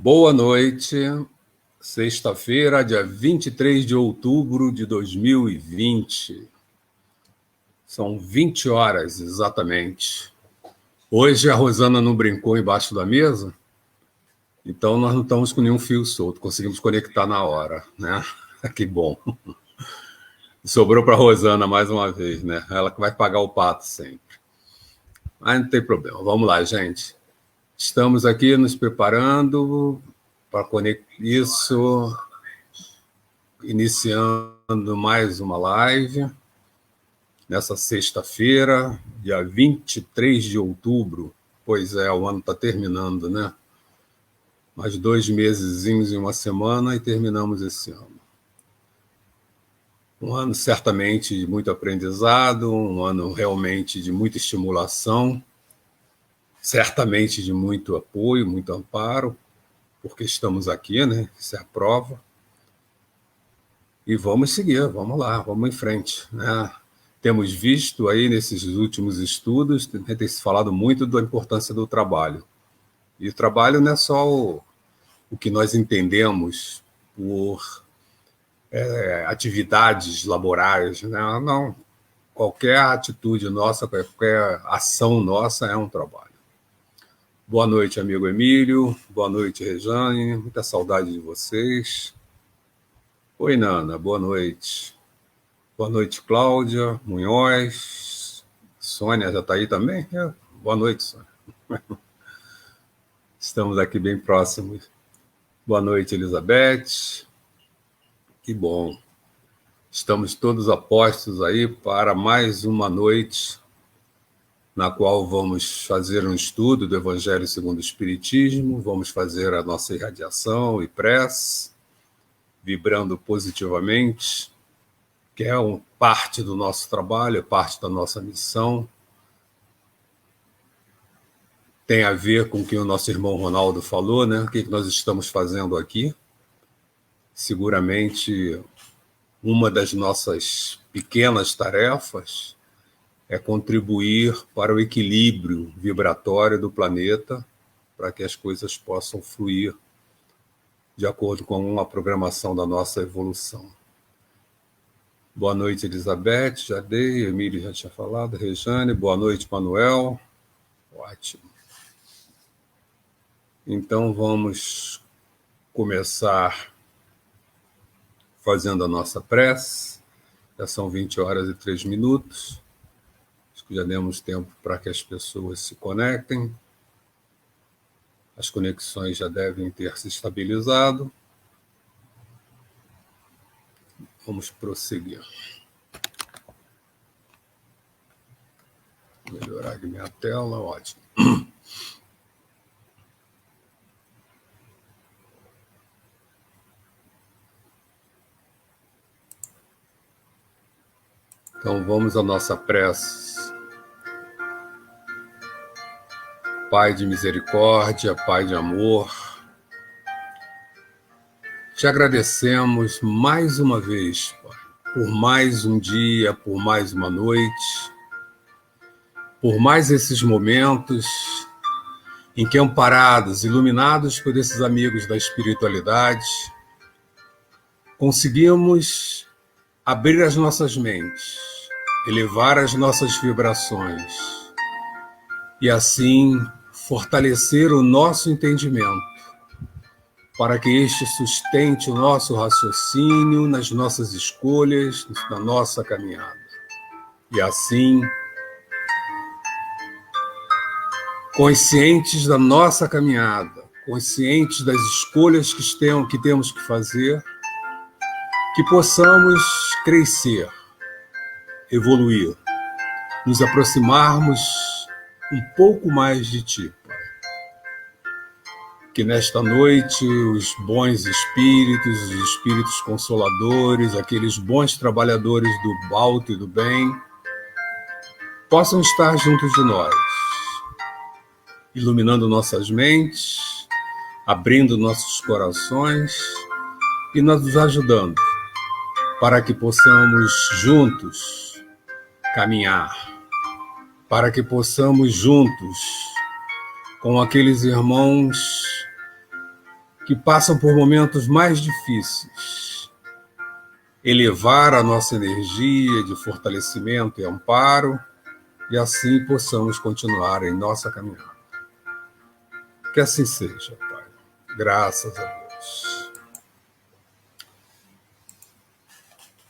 Boa noite, sexta-feira, dia 23 de outubro de 2020. São 20 horas exatamente. Hoje a Rosana não brincou embaixo da mesa, então nós não estamos com nenhum fio solto, conseguimos conectar na hora, né? Que bom. Sobrou para a Rosana mais uma vez, né? Ela que vai pagar o pato sempre. Mas não tem problema, vamos lá, gente. Estamos aqui nos preparando para conectar isso, iniciando mais uma live, nessa sexta-feira, dia 23 de outubro. Pois é, o ano está terminando, né? Mais 2 mesezinhos e uma semana e terminamos esse ano. Um ano certamente de muito aprendizado, um ano realmente de muita estimulação, certamente de muito apoio, muito amparo, porque estamos aqui, né? Isso é a prova. E vamos seguir, vamos lá, vamos em frente, né? Temos visto aí nesses últimos estudos, tem se falado muito da importância do trabalho. E o trabalho não é só o que nós entendemos por atividades laborais, né? Não, qualquer atitude nossa, qualquer ação nossa é um trabalho. Boa noite, amigo Emílio, boa noite, Rejane, muita saudade de vocês. Oi, Nana, boa noite. Boa noite, Cláudia Munhoz. Sônia já está aí também? Boa noite, Sônia. Estamos aqui bem próximos. Boa noite, Elizabeth. Que bom. Estamos todos apostos aí para mais uma noite na qual vamos fazer um estudo do Evangelho segundo o Espiritismo, vamos fazer a nossa irradiação e prece, vibrando positivamente, que é parte do nosso trabalho, parte da nossa missão. Tem a ver com o que o nosso irmão Ronaldo falou, né? O que nós estamos fazendo aqui. Seguramente, uma das nossas pequenas tarefas é contribuir para o equilíbrio vibratório do planeta, para que as coisas possam fluir de acordo com a programação da nossa evolução. Boa noite, Elizabeth, já dei, Emílio já tinha falado, Rejane, boa noite, Manuel. Ótimo. Então, vamos começar fazendo a nossa prece. Já são 20 horas e 3 minutos. Acho que já demos tempo para que as pessoas se conectem. As conexões já devem ter se estabilizado. Vamos prosseguir. Vou melhorar aqui minha tela, ótimo. Então vamos à nossa prece. Pai de misericórdia, Pai de amor, te agradecemos mais uma vez, Pai, por mais um dia, por mais uma noite, por mais esses momentos em que, amparados, iluminados por esses amigos da espiritualidade, conseguimos abrir as nossas mentes, elevar as nossas vibrações e assim fortalecer o nosso entendimento, para que este sustente o nosso raciocínio nas nossas escolhas, na nossa caminhada. E assim, conscientes da nossa caminhada, conscientes das escolhas que temos que fazer, que possamos crescer, evoluir, nos aproximarmos um pouco mais de Ti, Pai. Que nesta noite os bons espíritos, os espíritos consoladores, aqueles bons trabalhadores do alto e do bem, possam estar juntos de nós, iluminando nossas mentes, abrindo nossos corações e nos ajudando para que possamos juntos caminhar, para que possamos juntos, com aqueles irmãos que passam por momentos mais difíceis, elevar a nossa energia de fortalecimento e amparo, e assim possamos continuar em nossa caminhada. Que assim seja, Pai. Graças a Deus.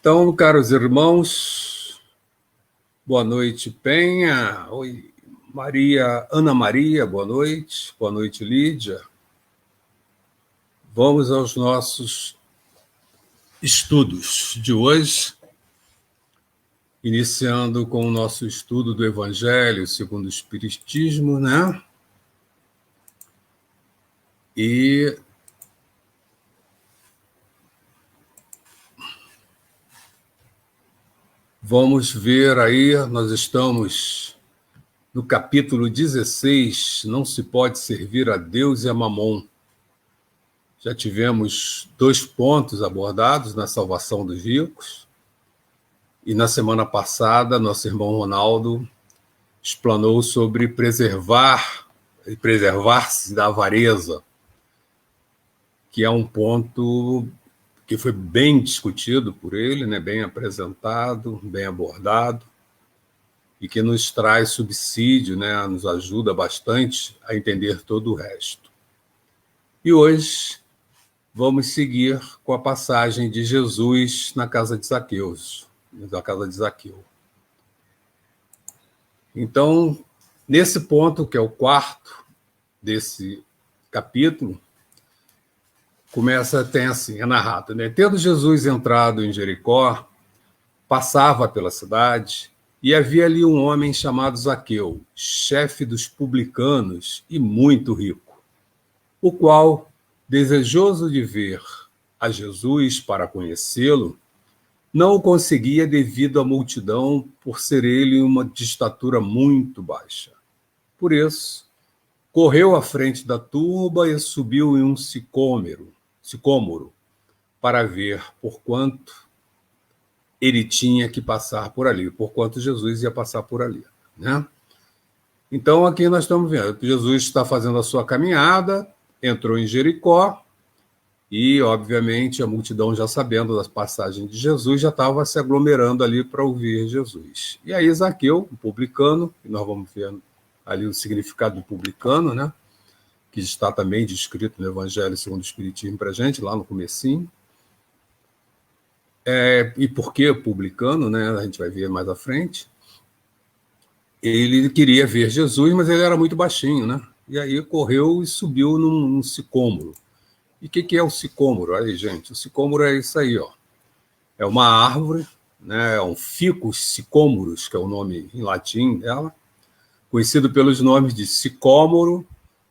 Então, caros irmãos, boa noite, Penha. Oi, Maria, Ana Maria, boa noite. Boa noite, Lídia. Vamos aos nossos estudos de hoje, iniciando com o nosso estudo do Evangelho segundo o Espiritismo, né? E vamos ver aí, nós estamos no capítulo 16, não se pode servir a Deus e a Mamon. Já tivemos 2 pontos abordados na salvação dos ricos, e na semana passada, nosso irmão Ronaldo explanou sobre preservar-se da avareza, que é um ponto que foi bem discutido por ele, né, bem apresentado, bem abordado, e que nos traz subsídio, né, nos ajuda bastante a entender todo o resto. E hoje vamos seguir com a passagem de Jesus na casa de Zaqueu. Então, nesse ponto, que é o 4º desse capítulo, tem assim, é narrado, né? Tendo Jesus entrado em Jericó, passava pela cidade, e havia ali um homem chamado Zaqueu, chefe dos publicanos e muito rico, o qual, desejoso de ver a Jesus para conhecê-lo, não o conseguia devido à multidão, por ser ele de estatura muito baixa. Por isso, correu à frente da turba e subiu em um sicômoro, para ver por quanto ele tinha que passar por ali, por quanto Jesus ia passar por ali, né? Então, aqui nós estamos vendo, Jesus está fazendo a sua caminhada, entrou em Jericó, e, obviamente, a multidão, já sabendo das passagens de Jesus, já estava se aglomerando ali para ouvir Jesus. E aí Zaqueu, um publicano, e nós vamos ver ali o significado do publicano, né? Que está também descrito no Evangelho segundo o Espiritismo para a gente, lá no comecinho. E por que publicano, né? A gente vai ver mais à frente. Ele queria ver Jesus, mas ele era muito baixinho, né? E aí correu e subiu num sicômoro. E o que é o sicômoro? Aí, gente, o sicômoro é isso aí, ó. É uma árvore, né? É um ficus sicômoros, que é o nome em latim dela, conhecido pelos nomes de sicômoro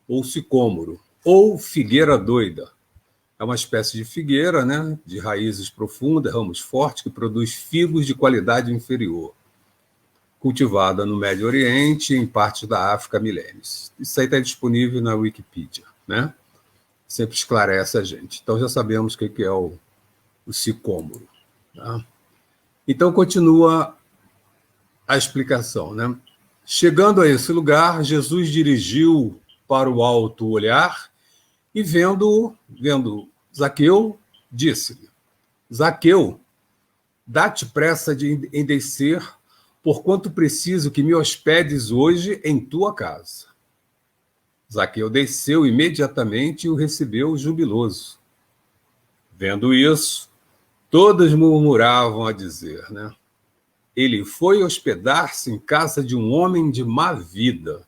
ou sicômoro, ou figueira doida. É uma espécie de figueira, né? De raízes profundas, ramos fortes, que produz figos de qualidade inferior, cultivada no Médio Oriente e em partes da África há milênios. Isso aí está disponível na Wikipedia, né? Sempre esclarece a gente. Então já sabemos o que é o sicômoro. Tá? Então continua a explicação, né? Chegando a esse lugar, Jesus dirigiu para o alto olhar e vendo Zaqueu, disse-lhe: Zaqueu, dá-te pressa em descer, porquanto preciso que me hospedes hoje em tua casa. Zaqueu desceu imediatamente e o recebeu jubiloso. Vendo isso, todos murmuravam a dizer, né? Ele foi hospedar-se em casa de um homem de má vida.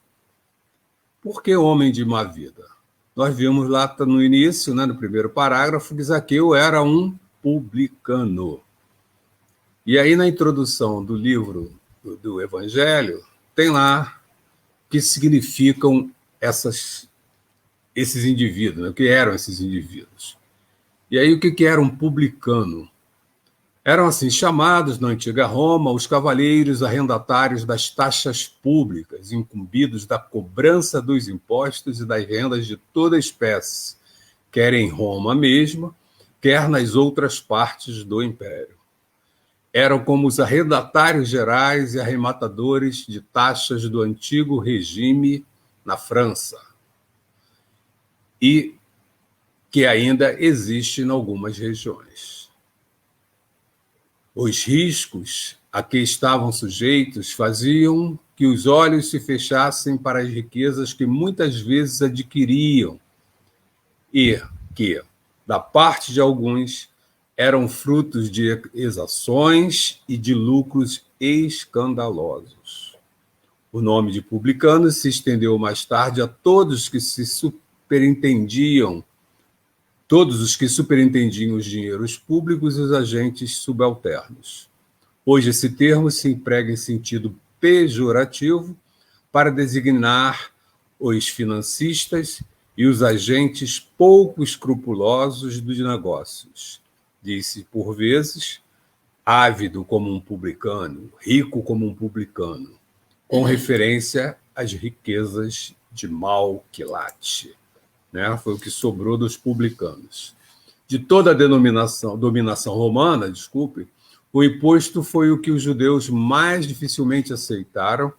Por que homem de má vida? Nós vimos lá no início, né, no primeiro parágrafo, que Zaqueu era um publicano. E aí, na introdução do livro do Evangelho, tem lá o que significam esses indivíduos, né? O que eram esses indivíduos. E aí, o que era um publicano? Eram assim chamados, na antiga Roma, os cavalheiros arrendatários das taxas públicas, incumbidos da cobrança dos impostos e das rendas de toda espécie, quer em Roma mesma, quer nas outras partes do império. Eram como os arrendatários gerais e arrematadores de taxas do antigo regime na França. E que ainda existe em algumas regiões. Os riscos a que estavam sujeitos faziam que os olhos se fechassem para as riquezas que muitas vezes adquiriam e que, da parte de alguns, eram frutos de exações e de lucros escandalosos. O nome de publicanos se estendeu mais tarde a todos que superintendiam os dinheiros públicos e os agentes subalternos. Hoje esse termo se emprega em sentido pejorativo para designar os financistas e os agentes pouco escrupulosos dos negócios. Diz-se, por vezes, ávido como um publicano, rico como um publicano, com referência às riquezas de mau quilate. Né? Foi o que sobrou dos publicanos. De toda a dominação romana, o imposto foi o que os judeus mais dificilmente aceitaram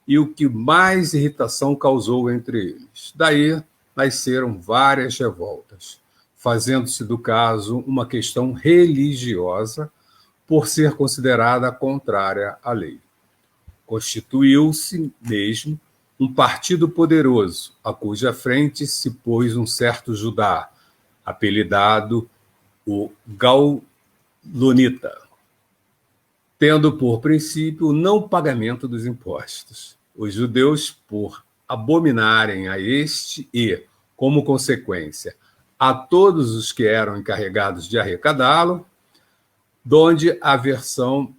e o que mais irritação causou entre eles. Daí nasceram várias revoltas, fazendo-se do caso uma questão religiosa por ser considerada contrária à lei. Constituiu-se mesmo um partido poderoso, a cuja frente se pôs um certo Judá, apelidado o Gaulonita, tendo por princípio o não pagamento dos impostos. Os judeus, por abominarem a este e, como consequência, a todos os que eram encarregados de arrecadá-lo, donde a versão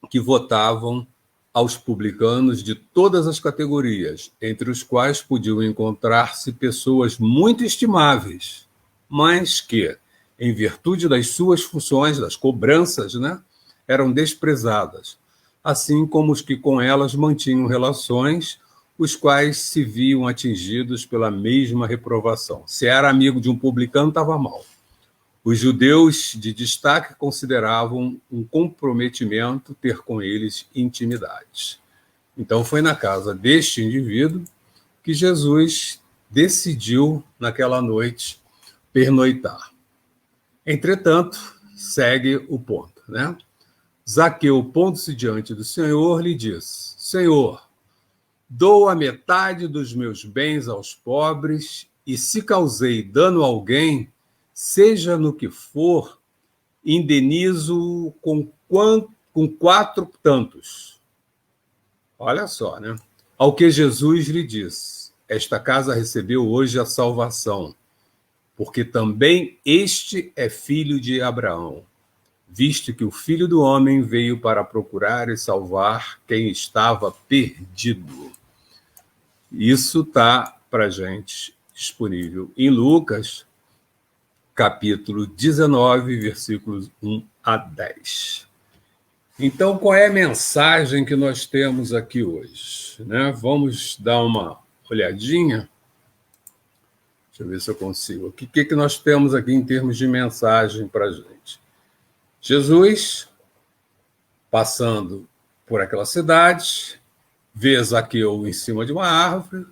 que votavam aos publicanos de todas as categorias, entre os quais podiam encontrar-se pessoas muito estimáveis, mas que, em virtude das suas funções, das cobranças, eram desprezadas, assim como os que com elas mantinham relações, os quais se viam atingidos pela mesma reprovação. Se era amigo de um publicano, estava mal. Os judeus de destaque consideravam um comprometimento ter com eles intimidade. Então foi na casa deste indivíduo que Jesus decidiu, naquela noite, pernoitar. Entretanto, segue o ponto, Zaqueu, pondo-se diante do Senhor, lhe disse: Senhor, dou a metade dos meus bens aos pobres, e se causei dano a alguém, seja no que for, indenizo com 4 tantos. Olha só, Ao que Jesus lhe disse: esta casa recebeu hoje a salvação, porque também este é filho de Abraão, visto que o Filho do Homem veio para procurar e salvar quem estava perdido. Isso está para a gente disponível em Lucas, capítulo 19, versículos 1 a 10. Então, qual é a mensagem que nós temos aqui hoje? Vamos dar uma olhadinha. Deixa eu ver se eu consigo. O que nós temos aqui em termos de mensagem para a gente? Jesus, passando por aquela cidade, vê Zaqueu em cima de uma árvore,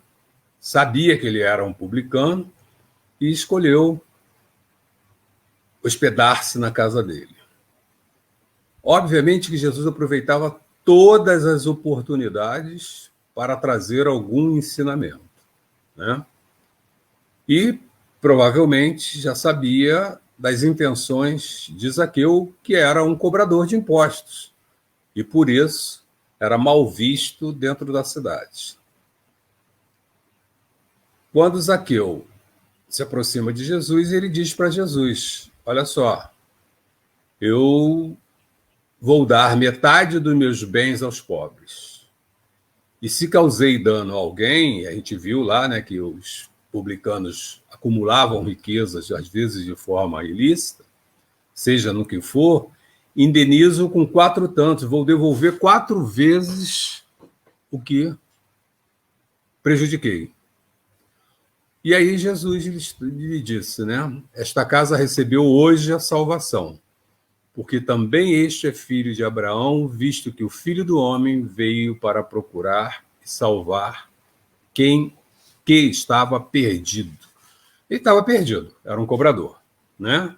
sabia que ele era um publicano e escolheu hospedar-se na casa dele. Obviamente que Jesus aproveitava todas as oportunidades para trazer algum ensinamento, E provavelmente já sabia das intenções de Zaqueu, que era um cobrador de impostos, e por isso era mal visto dentro da cidade. Quando Zaqueu se aproxima de Jesus, ele diz para Jesus: olha só, eu vou dar metade dos meus bens aos pobres. E se causei dano a alguém, a gente viu lá que os publicanos acumulavam riquezas, às vezes de forma ilícita, seja no que for, indenizo com 4 tantos, vou devolver 4 vezes o que prejudiquei. E aí Jesus lhe disse, esta casa recebeu hoje a salvação, porque também este é filho de Abraão, visto que o Filho do Homem veio para procurar e salvar quem que estava perdido. E estava perdido, era um cobrador, né?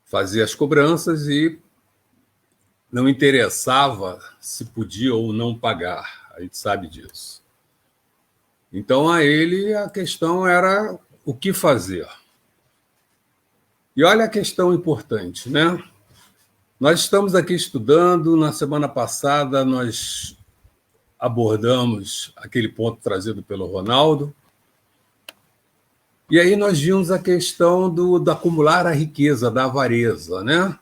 Fazia as cobranças e não interessava se podia ou não pagar, a gente sabe disso. Então, a ele, a questão era o que fazer. E olha a questão importante, né? Nós estamos aqui estudando, na semana passada nós abordamos aquele ponto trazido pelo Ronaldo, e aí nós vimos a questão do acumular a riqueza, da avareza, né?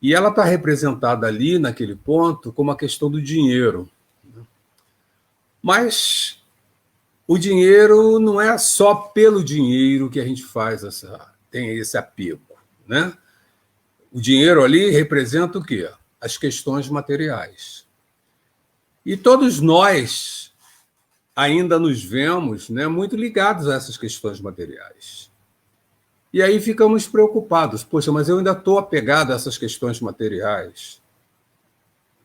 E ela está representada ali, naquele ponto, como a questão do dinheiro. Mas o dinheiro não é só pelo dinheiro que a gente tem esse apego, né? O dinheiro ali representa o quê? As questões materiais. E todos nós ainda nos vemos, né, muito ligados a essas questões materiais. E aí ficamos preocupados. Poxa, mas eu ainda estou apegado a essas questões materiais.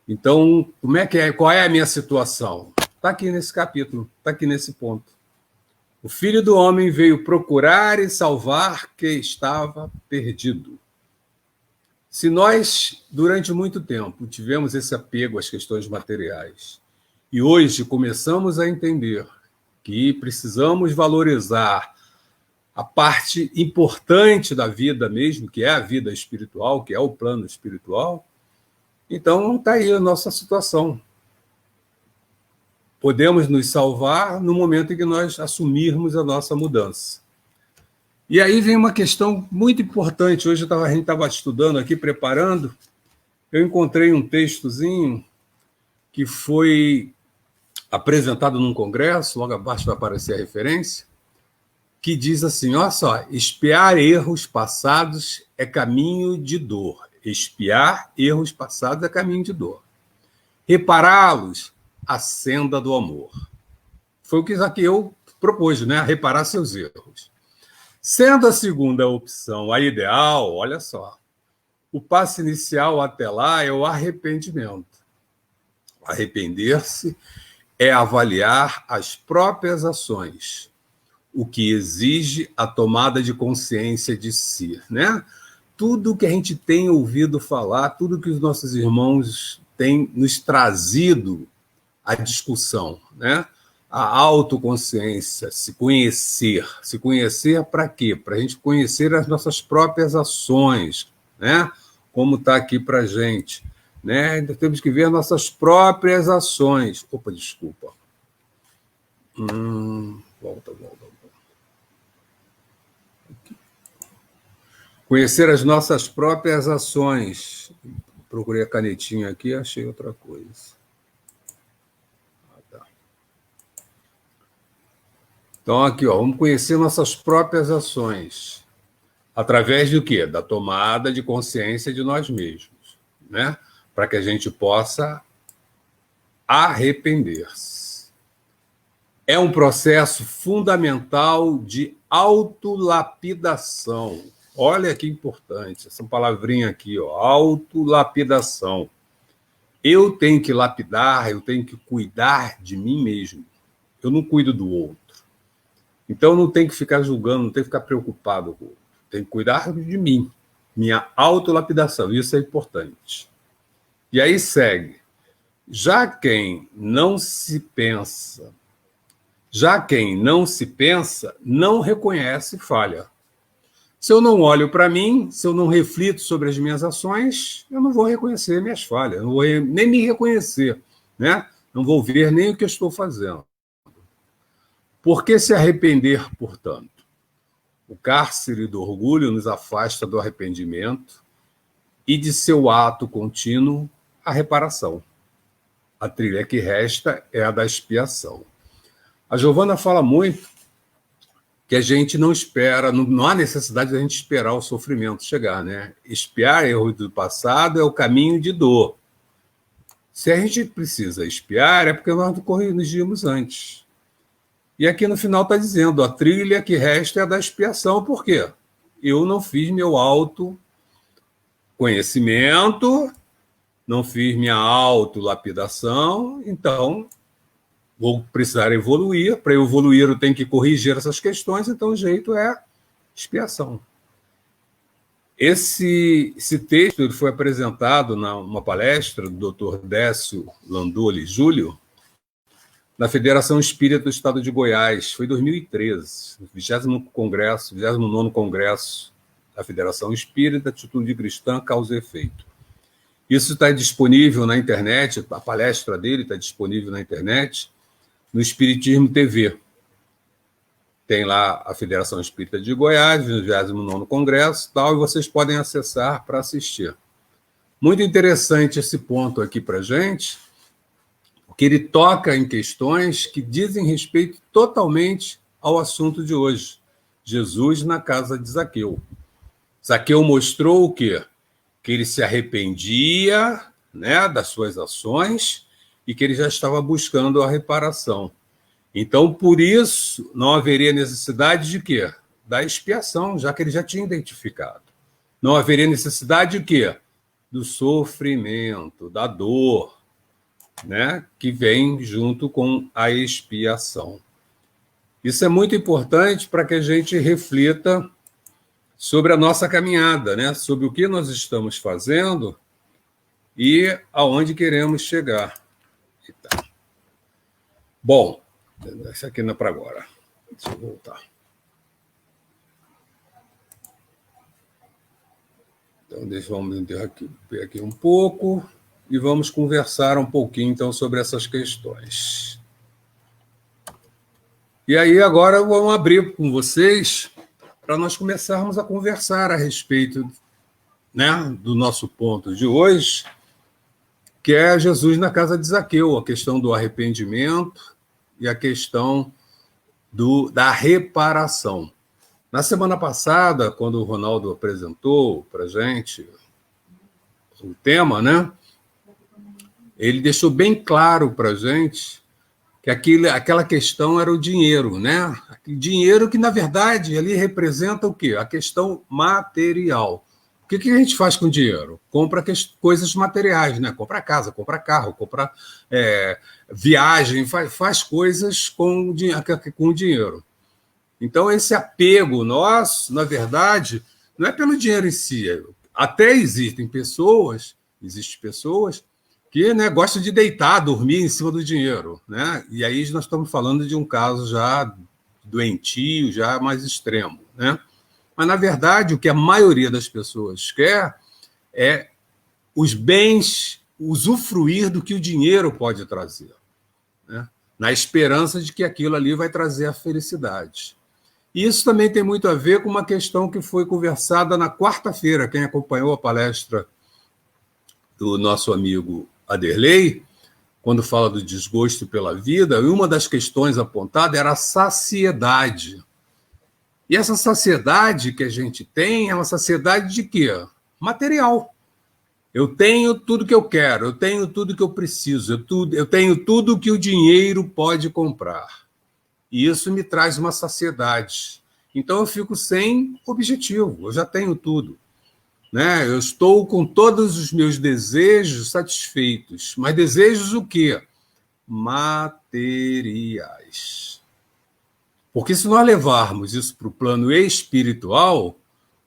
Então, como é que é? Qual é a minha situação? Está aqui nesse capítulo, está aqui nesse ponto. O Filho do Homem veio procurar e salvar que estava perdido. Se nós, durante muito tempo, tivemos esse apego às questões materiais e hoje começamos a entender que precisamos valorizar a parte importante da vida mesmo, que é a vida espiritual, que é o plano espiritual, então está aí a nossa situação. Podemos nos salvar no momento em que nós assumirmos a nossa mudança. E aí vem uma questão muito importante. Hoje a gente estava estudando aqui, preparando, eu encontrei um textozinho que foi apresentado num congresso, logo abaixo vai aparecer a referência, que diz assim, olha só, espiar erros passados é caminho de dor. Espiar erros passados é caminho de dor. Repará-los, a senda do amor. Foi o que Zaqueu propôs, né? Reparar seus erros. Sendo a segunda opção a ideal, olha só, o passo inicial até lá é o arrependimento. Arrepender-se é avaliar as próprias ações, o que exige a tomada de consciência de si, né? Tudo que a gente tem ouvido falar, tudo que os nossos irmãos têm nos trazido à discussão, né? A autoconsciência, se conhecer. Se conhecer para quê? Para a gente conhecer as nossas próprias ações, né? Como está aqui para a gente. Né? Temos que ver nossas próprias ações. Opa, desculpa. Volta. Conhecer as nossas próprias ações. Procurei a canetinha aqui, achei outra coisa. Então, aqui, ó, vamos conhecer nossas próprias ações. Através do quê? Da tomada de consciência de nós mesmos, né? Para que a gente possa arrepender-se. É um processo fundamental de autolapidação. Olha que importante, essa palavrinha aqui, ó, autolapidação. Eu tenho que lapidar, eu tenho que cuidar de mim mesmo. Eu não cuido do outro. Então, não tem que ficar julgando, não tem que ficar preocupado com o outro. Tem que cuidar de mim, minha autolapidação. Isso é importante. E aí segue. Já quem não se pensa, não reconhece falha. Se eu não olho para mim, se eu não reflito sobre as minhas ações, eu não vou reconhecer minhas falhas, não vou nem me reconhecer, né? Não vou ver nem o que eu estou fazendo. Por que se arrepender, portanto? O cárcere do orgulho nos afasta do arrependimento e de seu ato contínuo, a reparação. A trilha que resta é a da expiação. A Giovana fala muito que a gente não espera, não há necessidade de a gente esperar o sofrimento chegar, né? Expiar erros do passado é o caminho de dor. Se a gente precisa expiar, é porque nós corrigimos antes. E aqui no final está dizendo, a trilha que resta é a da expiação. Por quê? Eu não fiz meu autoconhecimento, não fiz minha autolapidação, então vou precisar evoluir. Para evoluir, eu tenho que corrigir essas questões, então o jeito é expiação. Esse texto ele foi apresentado numa palestra do Dr. Décio Landoli Júlio, na Federação Espírita do Estado de Goiás. Foi em 2013, 29º Congresso da Federação Espírita, Atitude Cristã, Causa e Efeito. Isso está disponível na internet, a palestra dele está disponível na internet, no Espiritismo TV. Tem lá a Federação Espírita de Goiás, 29º Congresso, tal, e vocês podem acessar para assistir. Muito interessante esse ponto aqui para a gente, porque ele toca em questões que dizem respeito totalmente ao assunto de hoje. Jesus na casa de Zaqueu. Zaqueu mostrou o quê? Que ele se arrependia, né, das suas ações e que ele já estava buscando a reparação. Então, por isso, não haveria necessidade de quê? Da expiação, já que ele já tinha identificado. Não haveria necessidade de quê? Do sofrimento, da dor, né, que vem junto com a expiação. Isso é muito importante para que a gente reflita sobre a nossa caminhada, né, sobre o que nós estamos fazendo e aonde queremos chegar. Bom, isso aqui não é para agora. Deixa eu voltar. Então, vamos interromper aqui um pouco e vamos conversar um pouquinho, então, sobre essas questões. E aí, agora, vamos abrir com vocês para nós começarmos a conversar a respeito, né, do nosso ponto de hoje, que é Jesus na casa de Zaqueu, a questão do arrependimento e a questão da reparação. Na semana passada, quando o Ronaldo apresentou para a gente o tema, né, ele deixou bem claro para a gente que aquela questão era o dinheiro, né? Dinheiro que, na verdade, ali representa o quê? A questão material. O que a gente faz com dinheiro? Compra coisas materiais, né? Compra casa, compra carro, compra viagem, faz coisas com o dinheiro. Então, esse apego nosso, na verdade, não é pelo dinheiro em si. Até existem pessoas que, né, gostam de deitar, dormir em cima do dinheiro, né? E aí nós estamos falando de um caso já doentio, já mais extremo, né? Mas, na verdade, o que a maioria das pessoas quer é os bens, usufruir do que o dinheiro pode trazer, né? Na esperança de que aquilo ali vai trazer a felicidade. E isso também tem muito a ver com uma questão que foi conversada na quarta-feira. Quem acompanhou a palestra do nosso amigo Aderley, quando fala do desgosto pela vida, uma das questões apontadas era a saciedade. E essa saciedade que a gente tem é uma saciedade de quê? Material. Eu tenho tudo que eu quero, eu tenho tudo que eu preciso, eu tenho tudo que o dinheiro pode comprar. E isso me traz uma saciedade. Então eu fico sem objetivo, eu já tenho tudo, né? Eu estou com todos os meus desejos satisfeitos. Mas desejos o quê? Materiais. Porque se nós levarmos isso para o plano espiritual,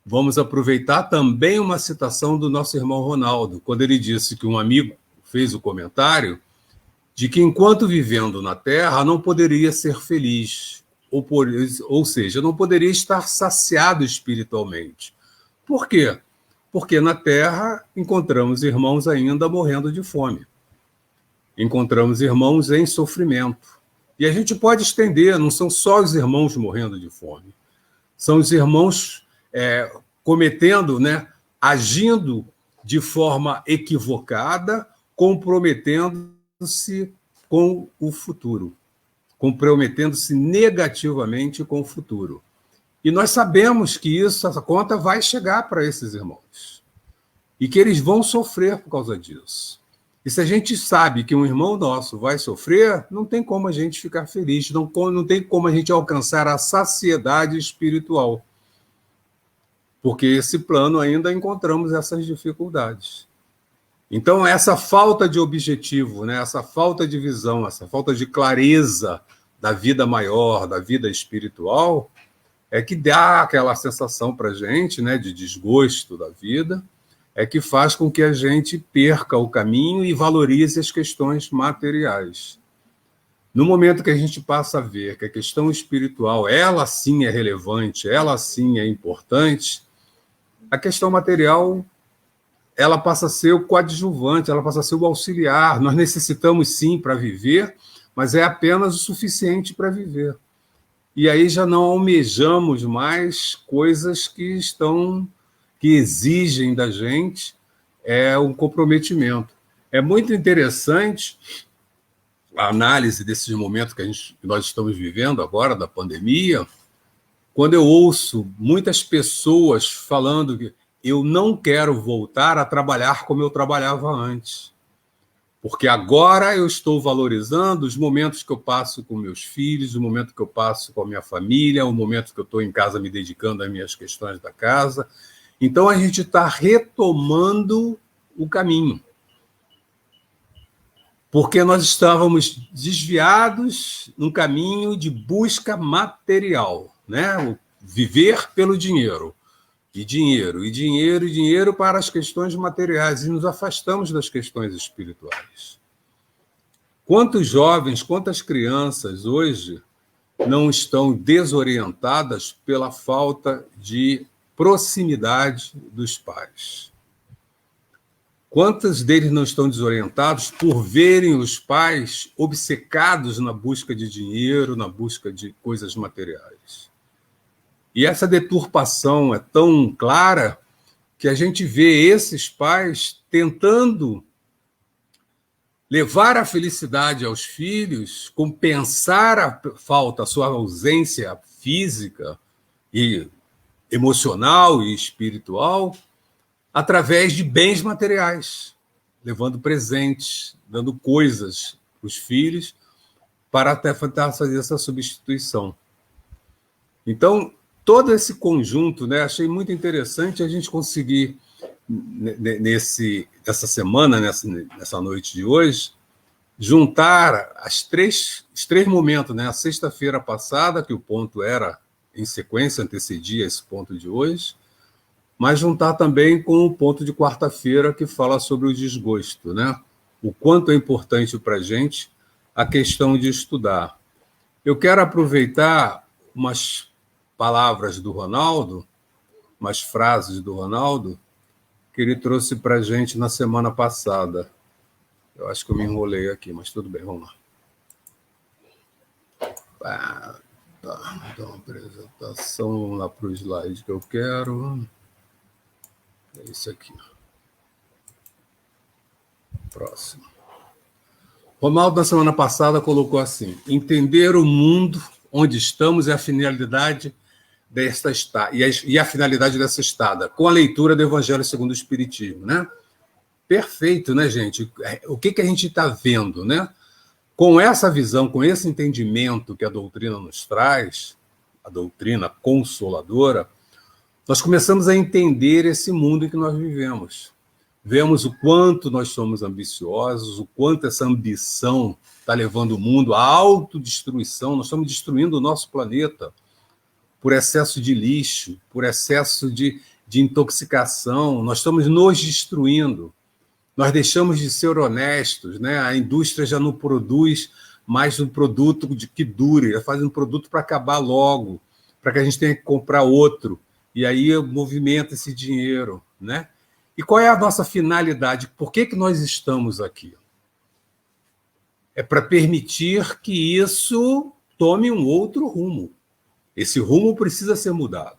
vamos aproveitar também uma citação do nosso irmão Ronaldo, quando ele disse que um amigo fez o comentário de que enquanto vivendo na Terra não poderia ser feliz, ou seja, não poderia estar saciado espiritualmente. Por quê? Porque na Terra encontramos irmãos ainda morrendo de fome. Encontramos irmãos em sofrimento. E a gente pode estender, não são só os irmãos morrendo de fome. São os irmãos cometendo, né, agindo de forma equivocada, comprometendo-se com o futuro, comprometendo-se negativamente com o futuro. E nós sabemos que essa conta vai chegar para esses irmãos e que eles vão sofrer por causa disso. E se a gente sabe que um irmão nosso vai sofrer, não tem como a gente ficar feliz, não tem como a gente alcançar a saciedade espiritual. Porque esse plano ainda encontramos essas dificuldades. Então, essa falta de objetivo, né? Essa falta de visão, essa falta de clareza da vida maior, da vida espiritual, é que dá aquela sensação para a gente, né, de desgosto da vida, é que faz com que a gente perca o caminho e valorize as questões materiais. No momento que a gente passa a ver que a questão espiritual, ela sim é relevante, ela sim é importante, a questão material, ela passa a ser o coadjuvante, ela passa a ser o auxiliar. Nós necessitamos sim para viver, mas é apenas o suficiente para viver. E aí já não almejamos mais coisas que exigem da gente um comprometimento. É muito interessante a análise desses momentos que nós estamos vivendo agora, da pandemia, quando eu ouço muitas pessoas falando que eu não quero voltar a trabalhar como eu trabalhava antes, porque agora eu estou valorizando os momentos que eu passo com meus filhos, o momento que eu passo com a minha família, o momento que eu estou em casa me dedicando às minhas questões da casa. Então, a gente está retomando o caminho, porque nós estávamos desviados num caminho de busca material, né? O viver pelo dinheiro, e dinheiro, e dinheiro, e dinheiro para as questões materiais, e nos afastamos das questões espirituais. Quantos jovens, quantas crianças hoje não estão desorientadas pela falta de proximidade dos pais? Quantos deles não estão desorientados por verem os pais obcecados na busca de dinheiro, na busca de coisas materiais? E essa deturpação é tão clara que a gente vê esses pais tentando levar a felicidade aos filhos, compensar a falta, a sua ausência física e emocional e espiritual, através de bens materiais, levando presentes, dando coisas para os filhos, para até fazer essa substituição. Então, todo esse conjunto, né, achei muito interessante a gente conseguir, nessa semana, nessa noite de hoje, juntar os três momentos, né? A sexta-feira passada, que o ponto era em sequência, antecedia esse ponto de hoje, mas juntar também com o ponto de quarta-feira, que fala sobre o desgosto, né? O quanto é importante para a gente a questão de estudar. Eu quero aproveitar umas palavras do Ronaldo, umas frases do Ronaldo, que ele trouxe para a gente na semana passada. Eu acho que eu me enrolei aqui, mas tudo bem, vamos lá. Tá, então, apresentação, vamos lá para o slide que eu quero. É isso aqui. Próximo. Ronaldo, na semana passada, colocou assim: entender o mundo onde estamos é a finalidade desta estada, e a finalidade dessa estada, com a leitura do Evangelho segundo o Espiritismo, né? Perfeito, né, gente? O que a gente está vendo, né? Com essa visão, com esse entendimento que a doutrina nos traz, a doutrina consoladora, nós começamos a entender esse mundo em que nós vivemos. Vemos o quanto nós somos ambiciosos, o quanto essa ambição está levando o mundo à autodestruição. Nós estamos destruindo o nosso planeta por excesso de lixo, por excesso de intoxicação. Nós estamos nos destruindo. Nós deixamos de ser honestos, né? A indústria já não produz mais um produto que dure, ela faz um produto para acabar logo, para que a gente tenha que comprar outro. E aí movimenta esse dinheiro, né? E qual é a nossa finalidade? Por que nós estamos aqui? É para permitir que isso tome um outro rumo. Esse rumo precisa ser mudado.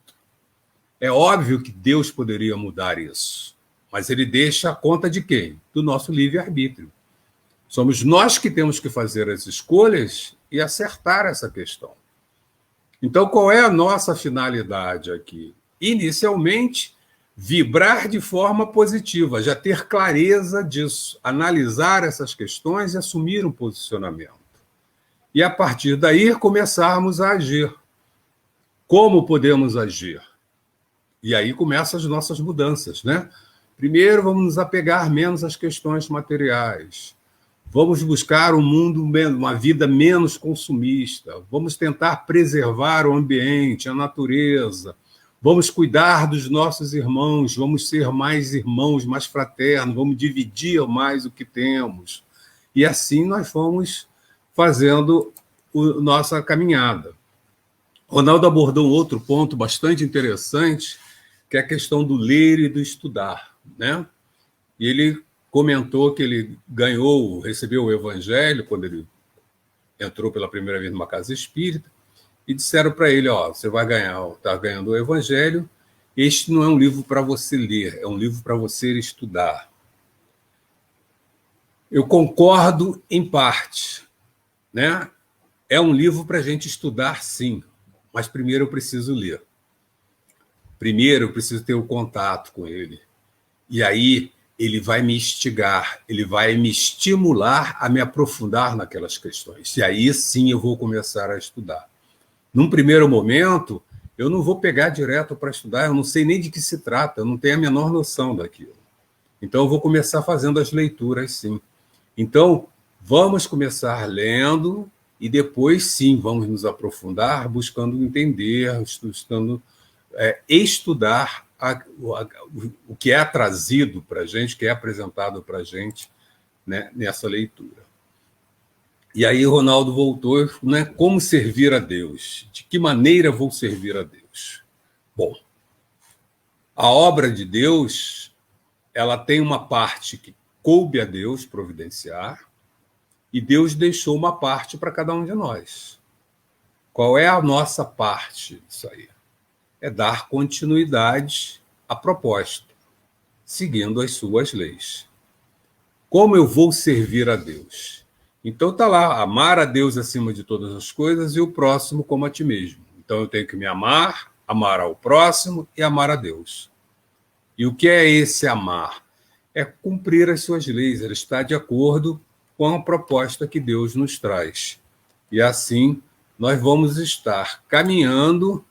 É óbvio que Deus poderia mudar isso, mas ele deixa a conta de quem? Do nosso livre-arbítrio. Somos nós que temos que fazer as escolhas e acertar essa questão. Então, qual é a nossa finalidade aqui? Inicialmente, vibrar de forma positiva, já ter clareza disso, analisar essas questões e assumir um posicionamento. E, a partir daí, começarmos a agir. Como podemos agir? E aí começam as nossas mudanças, né? Primeiro, vamos nos apegar menos às questões materiais. Vamos buscar um mundo, uma vida menos consumista. Vamos tentar preservar o ambiente, a natureza. Vamos cuidar dos nossos irmãos. Vamos ser mais irmãos, mais fraternos. Vamos dividir mais o que temos. E assim nós fomos fazendo a nossa caminhada. Ronaldo abordou um outro ponto bastante interessante, que é a questão do ler e do estudar, né? E ele comentou que ele recebeu o evangelho quando ele entrou pela primeira vez numa casa espírita, e disseram para ele, você vai está ganhando o evangelho, este não é um livro para você ler, é um livro para você estudar. Eu concordo em parte, né? É um livro para a gente estudar, sim, mas primeiro eu preciso ler. Primeiro eu preciso ter o contato com ele. E aí ele vai me instigar, ele vai me estimular a me aprofundar naquelas questões. E aí sim eu vou começar a estudar. Num primeiro momento, eu não vou pegar direto para estudar, eu não sei nem de que se trata, eu não tenho a menor noção daquilo. Então eu vou começar fazendo as leituras, sim. Então, vamos começar lendo e depois, sim, vamos nos aprofundar, buscando entender, estudar o que é trazido para a gente, o que é apresentado para a gente, né, nessa leitura. E aí Ronaldo voltou, né, como servir a Deus? De que maneira vou servir a Deus? Bom, a obra de Deus, ela tem uma parte que coube a Deus providenciar, e Deus deixou uma parte para cada um de nós. Qual é a nossa parte disso aí? É dar continuidade à proposta, seguindo as suas leis. Como eu vou servir a Deus? Então está lá, amar a Deus acima de todas as coisas e o próximo como a ti mesmo. Então eu tenho que me amar, amar ao próximo e amar a Deus. E o que é esse amar? É cumprir as suas leis, ela está de acordo com a proposta que Deus nos traz. E assim nós vamos estar caminhando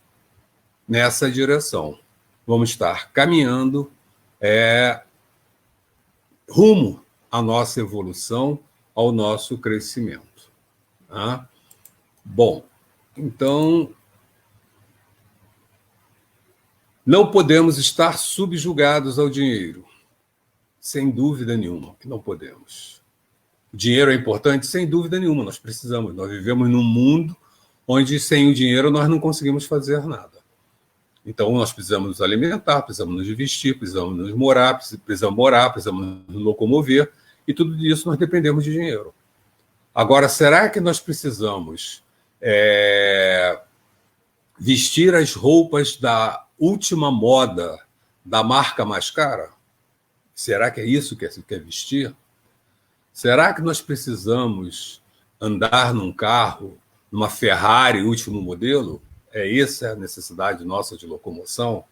nessa direção. Vamos estar caminhando rumo à nossa evolução, ao nosso crescimento. Tá? Bom, então, não podemos estar subjugados ao dinheiro. Sem dúvida nenhuma que não podemos. O dinheiro é importante? Sem dúvida nenhuma, nós precisamos. Nós vivemos num mundo onde sem o dinheiro nós não conseguimos fazer nada. Então, nós precisamos nos alimentar, precisamos nos vestir, precisamos morar, precisamos nos locomover, e tudo isso nós dependemos de dinheiro. Agora, será que nós precisamos vestir as roupas da última moda da marca mais cara? Será que é isso que se quer vestir? Será que nós precisamos andar num carro, numa Ferrari último modelo? É essa a necessidade nossa de locomoção?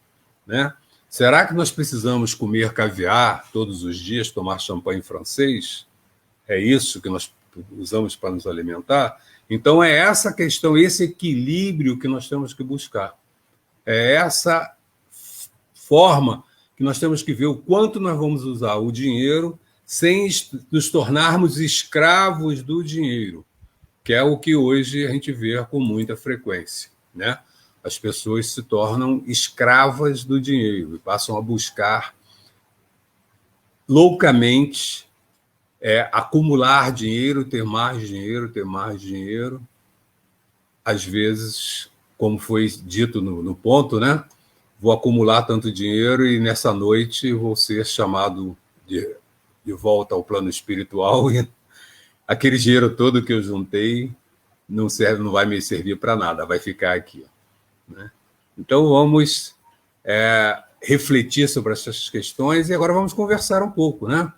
Né? Será que nós precisamos comer caviar todos os dias, tomar champanhe francês? É isso que nós usamos para nos alimentar? Então, é essa questão, esse equilíbrio que nós temos que buscar. É essa forma que nós temos que ver o quanto nós vamos usar o dinheiro sem nos tornarmos escravos do dinheiro, que é o que hoje a gente vê com muita frequência. Né? As pessoas se tornam escravas do dinheiro e passam a buscar loucamente acumular dinheiro, ter mais dinheiro, ter mais dinheiro. Às vezes, como foi dito no ponto, né? Vou acumular tanto dinheiro e nessa noite vou ser chamado de volta ao plano espiritual e aquele dinheiro todo que eu juntei não vai me servir para nada, vai ficar aqui. Né? Então, vamos refletir sobre essas questões e agora vamos conversar um pouco, né?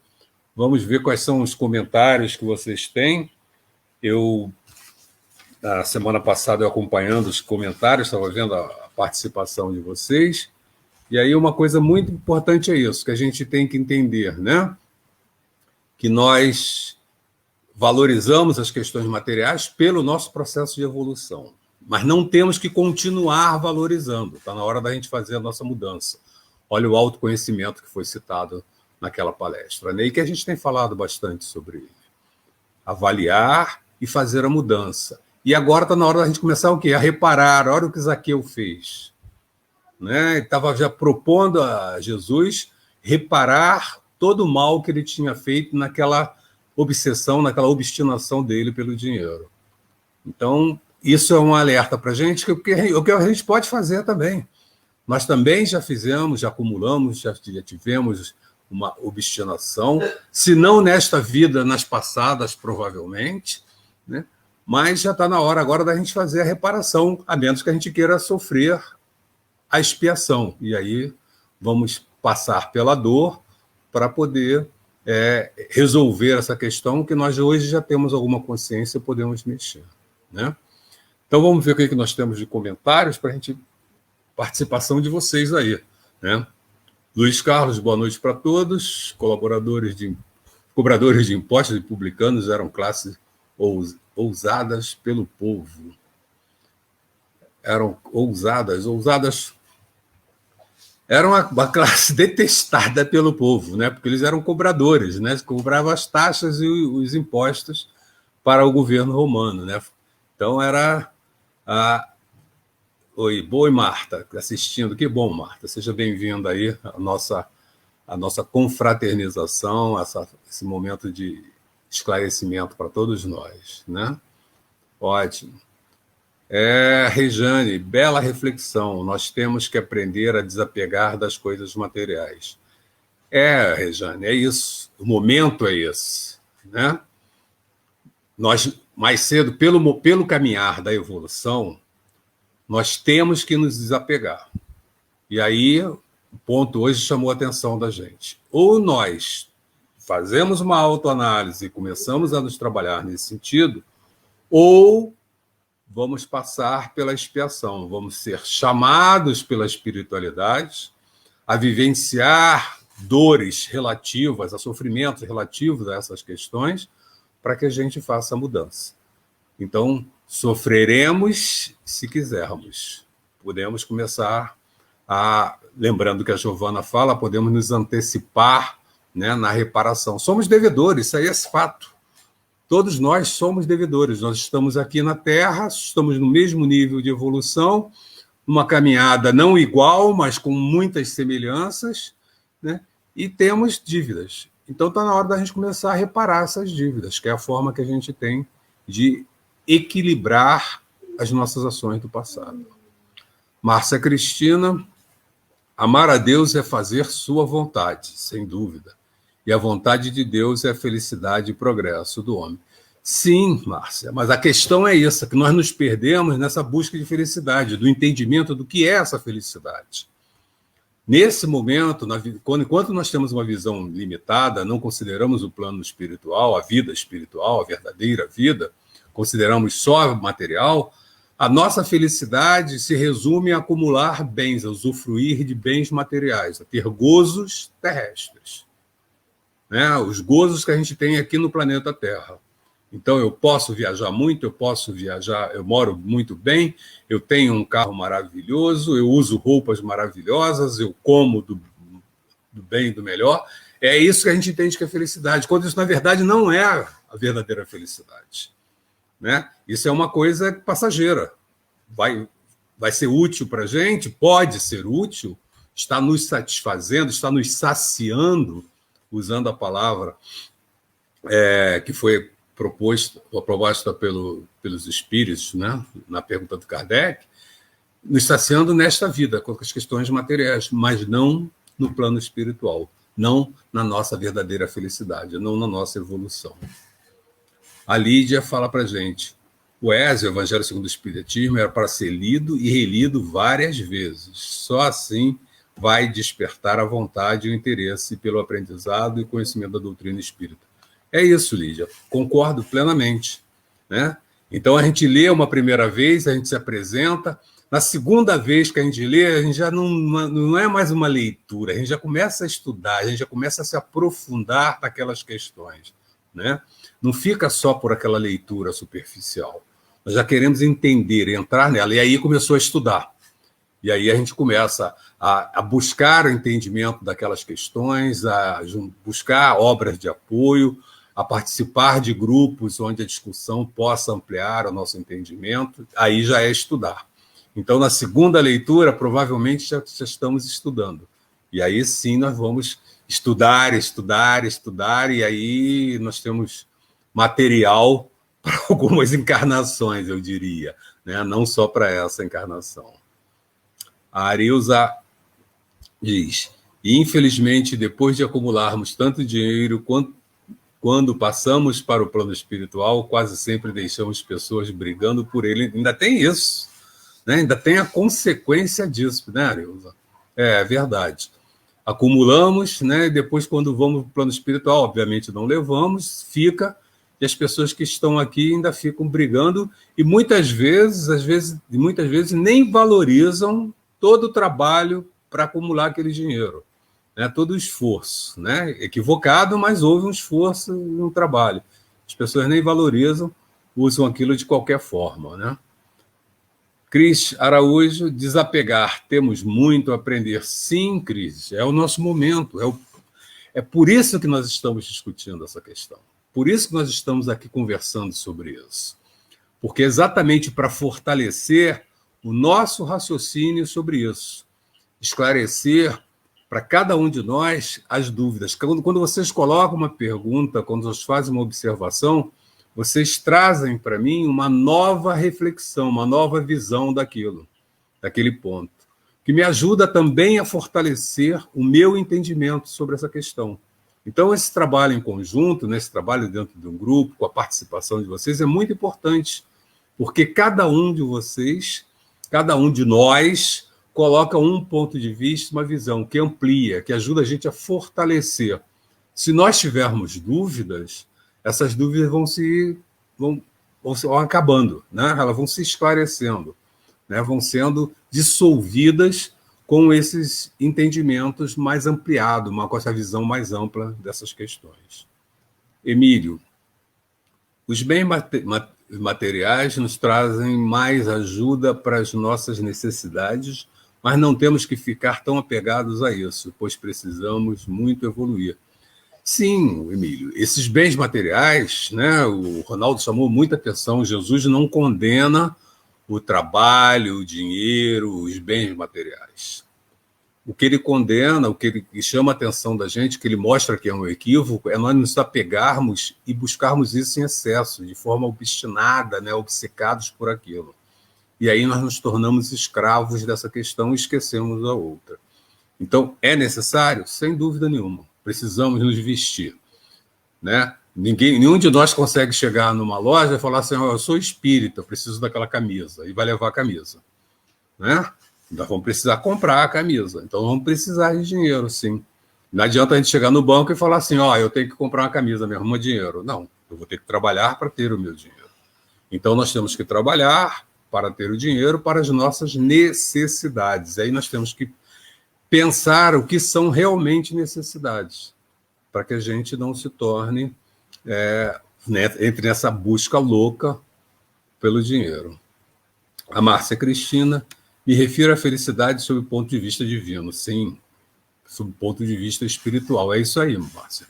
Vamos ver quais são os comentários que vocês têm. Na semana passada, acompanhando os comentários, estava vendo a participação de vocês, e aí uma coisa muito importante é isso, que a gente tem que entender, né? Que nós valorizamos as questões materiais pelo nosso processo de evolução, mas não temos que continuar valorizando, está na hora da gente fazer a nossa mudança. Olha o autoconhecimento que foi citado naquela palestra, né? E que a gente tem falado bastante sobre ele. Avaliar e fazer a mudança. E agora está na hora da gente começar o quê? A reparar. Olha o que Zaqueu fez. Né? Ele estava já propondo a Jesus reparar todo o mal que ele tinha feito naquela obsessão, naquela obstinação dele pelo dinheiro. Então, isso é um alerta para a gente, que o que a gente pode fazer também. Nós também já fizemos, já acumulamos, já tivemos uma obstinação, se não nesta vida, nas passadas, provavelmente, né? Mas já está na hora agora da gente fazer a reparação, a menos que a gente queira sofrer a expiação. E aí vamos passar pela dor para poder resolver essa questão, que nós hoje já temos alguma consciência e podemos mexer. Né? Então vamos ver o que nós temos de comentários para a gente... participação de vocês aí. Né? Luiz Carlos, boa noite para todos. Cobradores de impostos e publicanos eram classes ousadas pelo povo. Eram ousadas. Era uma classe detestada pelo povo, né? Porque eles eram cobradores, né? Cobravam as taxas e os impostos para o governo romano, né? Então era Oi, boa, Marta, assistindo. Que bom, Marta. Seja bem-vinda aí à nossa confraternização, esse momento de esclarecimento para todos nós, né? Ótimo. Rejane, bela reflexão. Nós temos que aprender a desapegar das coisas materiais. Rejane, é isso. O momento é esse, né? Nós, mais cedo, pelo caminhar da evolução, nós temos que nos desapegar. E aí, o ponto hoje chamou a atenção da gente. Ou nós fazemos uma autoanálise e começamos a nos trabalhar nesse sentido, ou vamos passar pela expiação, vamos ser chamados pela espiritualidade a vivenciar dores relativas, a sofrimentos relativos a essas questões, para que a gente faça a mudança. Então, sofreremos se quisermos. Podemos começar lembrando que a Giovana fala, podemos nos antecipar, né, na reparação. Somos devedores, isso aí é fato. Todos nós somos devedores. Nós estamos aqui na Terra, estamos no mesmo nível de evolução, uma caminhada não igual, mas com muitas semelhanças, né? E temos dívidas. Então está na hora da gente começar a reparar essas dívidas, que é a forma que a gente tem de equilibrar as nossas ações do passado. Márcia Cristina, amar a Deus é fazer sua vontade, sem dúvida. E a vontade de Deus é a felicidade e progresso do homem. Sim, Márcia, mas a questão é essa, que nós nos perdemos nessa busca de felicidade, do entendimento do que é essa felicidade. Nesse momento, enquanto nós temos uma visão limitada, não consideramos o plano espiritual, a vida espiritual, a verdadeira vida, consideramos só material, a nossa felicidade se resume a acumular bens, a usufruir de bens materiais, a ter gozos terrestres. Né? Os gozos que a gente tem aqui no planeta Terra. Então, eu posso viajar muito, eu moro muito bem, eu tenho um carro maravilhoso, eu uso roupas maravilhosas, eu como do bem e do melhor. É isso que a gente entende que é felicidade, quando isso, na verdade, não é a verdadeira felicidade. Né? Isso é uma coisa passageira. Vai ser útil para a gente? Pode ser útil, está nos satisfazendo, está nos saciando, usando a palavra que foi proposta pelos espíritos, né, na pergunta do Kardec, nos saciando nesta vida, com as questões materiais, mas não no plano espiritual, não na nossa verdadeira felicidade, não na nossa evolução. A Lídia fala para a gente, o Evangelho segundo o Espiritismo era para ser lido e relido várias vezes, só assim vai despertar a vontade e o interesse pelo aprendizado e conhecimento da doutrina espírita. É isso, Lídia, concordo plenamente. Né? Então, a gente lê uma primeira vez, a gente se apresenta, na segunda vez que a gente lê, a gente já não é mais uma leitura, a gente já começa a estudar, a gente já começa a se aprofundar naquelas questões. Né? Não fica só por aquela leitura superficial. Nós já queremos entender, entrar nela, e aí começou a estudar. E aí a gente começa a buscar o entendimento daquelas questões, a buscar obras de apoio, a participar de grupos onde a discussão possa ampliar o nosso entendimento. Aí já é estudar. Então, na segunda leitura, provavelmente já estamos estudando. E aí sim nós vamos estudar, e aí nós temos material para algumas encarnações, eu diria, né? Não só para essa encarnação. A Arilza diz: infelizmente, depois de acumularmos tanto dinheiro, quando passamos para o plano espiritual, quase sempre deixamos pessoas brigando por ele. Ainda tem isso, né? Ainda tem a consequência disso, né, Arilza? É verdade. Acumulamos, né? E depois, quando vamos para o plano espiritual, obviamente não levamos, fica, e as pessoas que estão aqui ainda ficam brigando, e muitas vezes nem valorizam todo o trabalho para acumular aquele dinheiro, né? Todo o esforço, né? Equivocado, mas houve um esforço e um trabalho. As pessoas nem valorizam, usam aquilo de qualquer forma, né? Cris Araújo: desapegar, temos muito a aprender. Sim, Cris, é o nosso momento, é por isso que nós estamos discutindo essa questão, por isso que nós estamos aqui conversando sobre isso, porque exatamente para fortalecer o nosso raciocínio sobre isso, esclarecer para cada um de nós as dúvidas. Quando vocês colocam uma pergunta, quando vocês fazem uma observação, vocês trazem para mim uma nova reflexão, uma nova visão daquele ponto, que me ajuda também a fortalecer o meu entendimento sobre essa questão. Então, esse trabalho em conjunto, né, esse trabalho dentro de um grupo, com a participação de vocês, é muito importante, porque cada um de vocês, cada um de nós, coloca um ponto de vista, uma visão que amplia, que ajuda a gente a fortalecer. Se nós tivermos dúvidas, essas dúvidas vão acabando, né? Elas vão se esclarecendo, né? Vão sendo dissolvidas com esses entendimentos mais ampliados, com essa visão mais ampla dessas questões. Emílio: os bens materiais nos trazem mais ajuda para as nossas necessidades, mas não temos que ficar tão apegados a isso, pois precisamos muito evoluir. Sim, Emílio, esses bens materiais, né, o Ronaldo chamou muita atenção, Jesus não condena o trabalho, o dinheiro, os bens materiais. O que ele condena, o que ele chama a atenção da gente, que ele mostra que é um equívoco, é nós nos apegarmos e buscarmos isso em excesso, de forma obstinada, né, obcecados por aquilo. E aí nós nos tornamos escravos dessa questão e esquecemos a outra. Então, é necessário? Sem dúvida nenhuma. Precisamos nos vestir, né? Nenhum de nós consegue chegar numa loja e falar assim: oh, eu sou espírita, eu preciso daquela camisa, e vai levar a camisa, né? Nós vamos precisar comprar a camisa, então vamos precisar de dinheiro, sim. Não adianta a gente chegar no banco e falar assim: ó, eu tenho que comprar uma camisa, me arruma dinheiro. Não, eu vou ter que trabalhar para ter o meu dinheiro. Então nós temos que trabalhar para ter o dinheiro para as nossas necessidades. Aí nós temos que pensar o que são realmente necessidades, para que a gente não se torne entre nessa busca louca pelo dinheiro. A Márcia Cristina: me refiro à felicidade sob o ponto de vista divino. Sim, sob o ponto de vista espiritual. É isso aí, Márcia.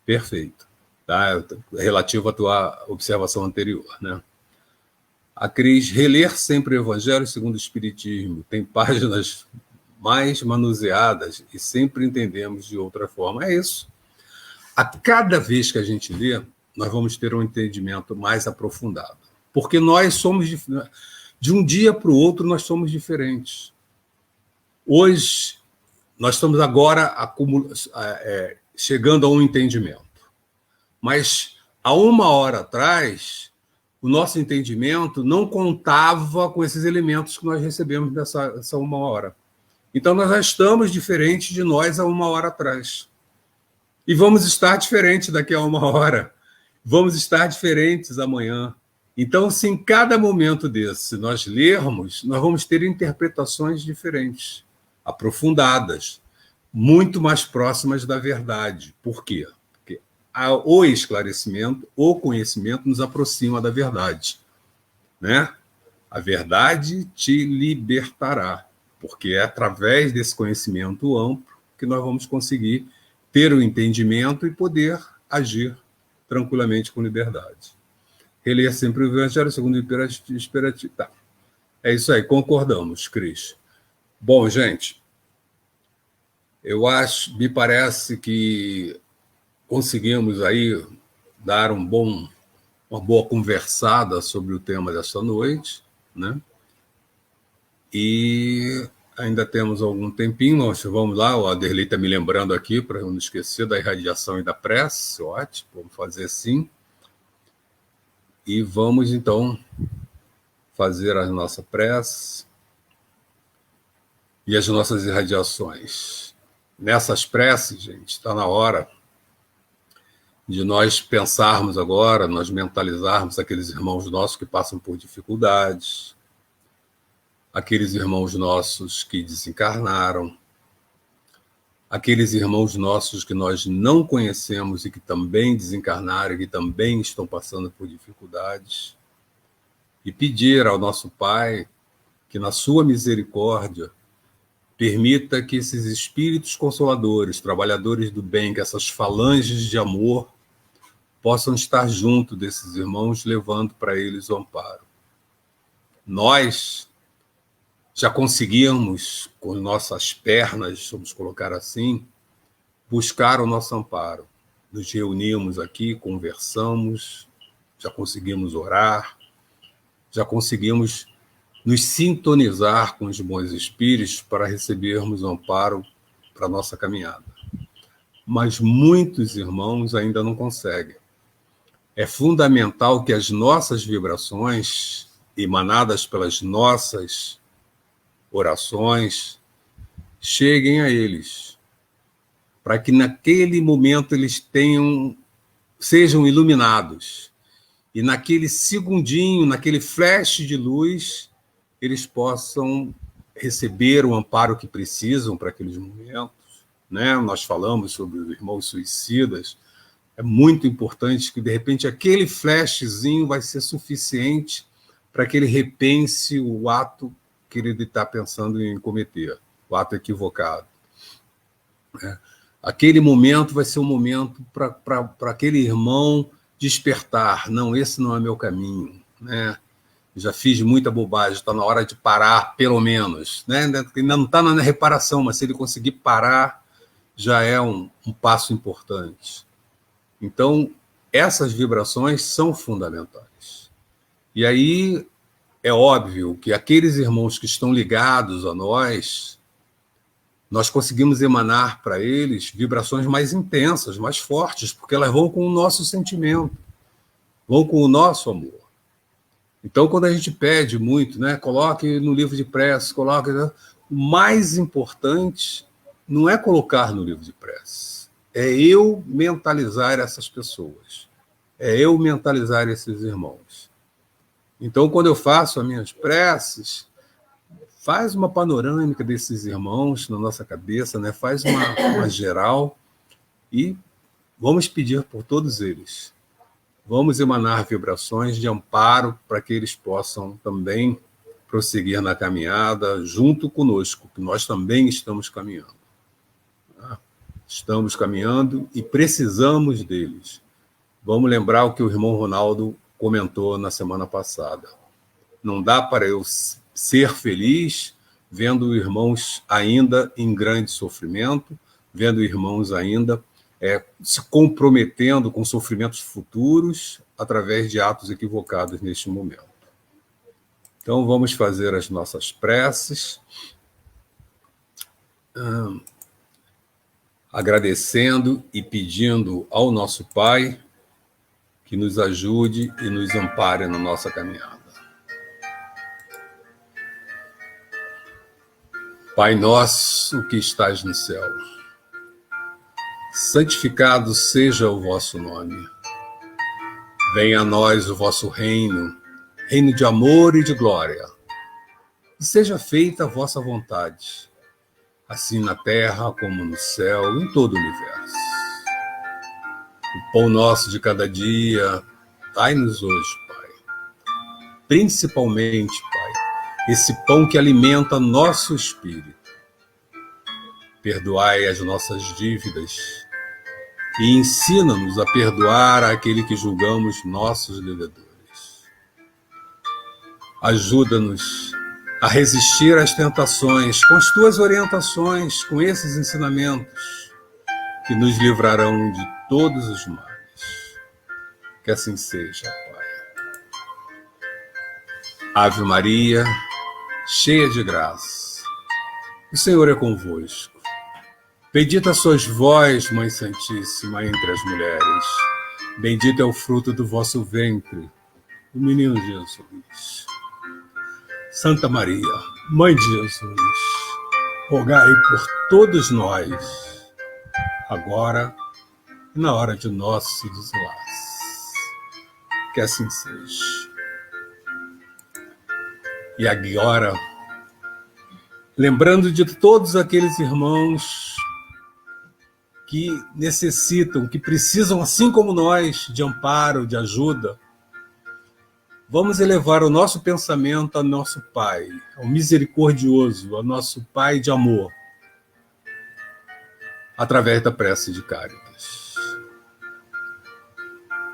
Perfeito. Tá? Relativo à tua observação anterior, né? A Cris: reler sempre o Evangelho segundo o Espiritismo. Tem páginas mais manuseadas e sempre entendemos de outra forma. É isso. A cada vez que a gente lê, nós vamos ter um entendimento mais aprofundado. Porque nós somos... De um dia para o outro, nós somos diferentes. Hoje, nós estamos agora chegando a um entendimento. Mas, há uma hora atrás, o nosso entendimento não contava com esses elementos que nós recebemos dessa uma hora. Então, nós já estamos diferentes de nós há uma hora atrás. E vamos estar diferentes daqui a uma hora. Vamos estar diferentes amanhã. Então, se em cada momento desse nós lermos, nós vamos ter interpretações diferentes, aprofundadas, muito mais próximas da verdade. Por quê? Porque o esclarecimento, o conhecimento nos aproxima da verdade, né? A verdade te libertará. porque é através desse conhecimento amplo que nós vamos conseguir ter o entendimento e poder agir tranquilamente com liberdade. Reler sempre o Evangelho segundo o Espiritismo. Tá. É isso aí, concordamos, Cris. Bom, gente, me parece que conseguimos aí dar uma boa conversada sobre o tema desta noite, né? E ainda temos algum tempinho, vamos lá, o Aderley está me lembrando aqui, para eu não esquecer da irradiação e da prece, ótimo, vamos fazer assim. E vamos, então, fazer a nossa prece e as nossas irradiações. Nessas preces, gente, está na hora de nós pensarmos agora, nós mentalizarmos aqueles irmãos nossos que passam por dificuldades, aqueles irmãos nossos que desencarnaram, aqueles irmãos nossos que nós não conhecemos e que também desencarnaram e que também estão passando por dificuldades, e pedir ao nosso Pai que, na sua misericórdia, permita que esses espíritos consoladores, trabalhadores do bem, que essas falanges de amor possam estar junto desses irmãos, levando para eles o amparo. Nós já conseguimos, com nossas pernas, vamos colocar assim, buscar o nosso amparo. Nos reunimos aqui, conversamos, já conseguimos orar, já conseguimos nos sintonizar com os bons espíritos para recebermos o amparo para a nossa caminhada. Mas muitos irmãos ainda não conseguem. É fundamental que as nossas vibrações, emanadas pelas nossas orações, cheguem a eles, para que naquele momento eles sejam iluminados, e naquele segundinho, naquele flash de luz, eles possam receber o amparo que precisam para aqueles momentos, né? Nós falamos sobre os irmãos suicidas. É muito importante que, de repente, aquele flashzinho vai ser suficiente para que ele repense o ato que ele está pensando em cometer, o ato equivocado. Aquele momento vai ser um momento para aquele irmão despertar. Não, esse não é meu caminho, né? Já fiz muita bobagem, está na hora de parar, pelo menos, né? Ainda não está na reparação, mas se ele conseguir parar, já é um passo importante. Então, essas vibrações são fundamentais. E aí, é óbvio que aqueles irmãos que estão ligados a nós conseguimos emanar para eles vibrações mais intensas, mais fortes, porque elas vão com o nosso sentimento, vão com o nosso amor. Então, quando a gente pede muito, né, coloque no livro de prece, coloque... O mais importante não é colocar no livro de prece, é eu mentalizar essas pessoas, é eu mentalizar esses irmãos. Então, quando eu faço as minhas preces, faz uma panorâmica desses irmãos na nossa cabeça, né? Faz uma geral e vamos pedir por todos eles. Vamos emanar vibrações de amparo para que eles possam também prosseguir na caminhada junto conosco, que nós também estamos caminhando. Estamos caminhando e precisamos deles. Vamos lembrar o que o irmão Ronaldo comentou na semana passada. Não dá para eu ser feliz vendo irmãos ainda em grande sofrimento, vendo irmãos ainda se comprometendo com sofrimentos futuros através de atos equivocados neste momento. Então, vamos fazer as nossas preces, agradecendo e pedindo ao nosso Pai que nos ajude e nos ampare na nossa caminhada. Pai nosso que estás no céu, santificado seja o vosso nome. Venha a nós o vosso reino, reino de amor e de glória. E seja feita a vossa vontade, assim na terra como no céu, em todo o universo. O pão nosso de cada dia, dai-nos hoje, Pai. Principalmente, Pai, esse pão que alimenta nosso espírito. Perdoai as nossas dívidas e ensina-nos a perdoar aquele que julgamos nossos devedores. Ajuda-nos a resistir às tentações com as tuas orientações, com esses ensinamentos que nos livrarão de todos os males. Que assim seja, Pai. Ave Maria, cheia de graça, o Senhor é convosco. Bendita sois vós, Mãe Santíssima, entre as mulheres. Bendito é o fruto do vosso ventre, o menino Jesus. Santa Maria, Mãe de Jesus, rogai por todos nós, agora e na hora de nosso desenlace. Que assim seja. E agora, lembrando de todos aqueles irmãos que necessitam, que precisam, assim como nós, de amparo, de ajuda, vamos elevar o nosso pensamento ao nosso Pai, ao misericordioso, ao nosso Pai de amor, através da prece de Cáritas.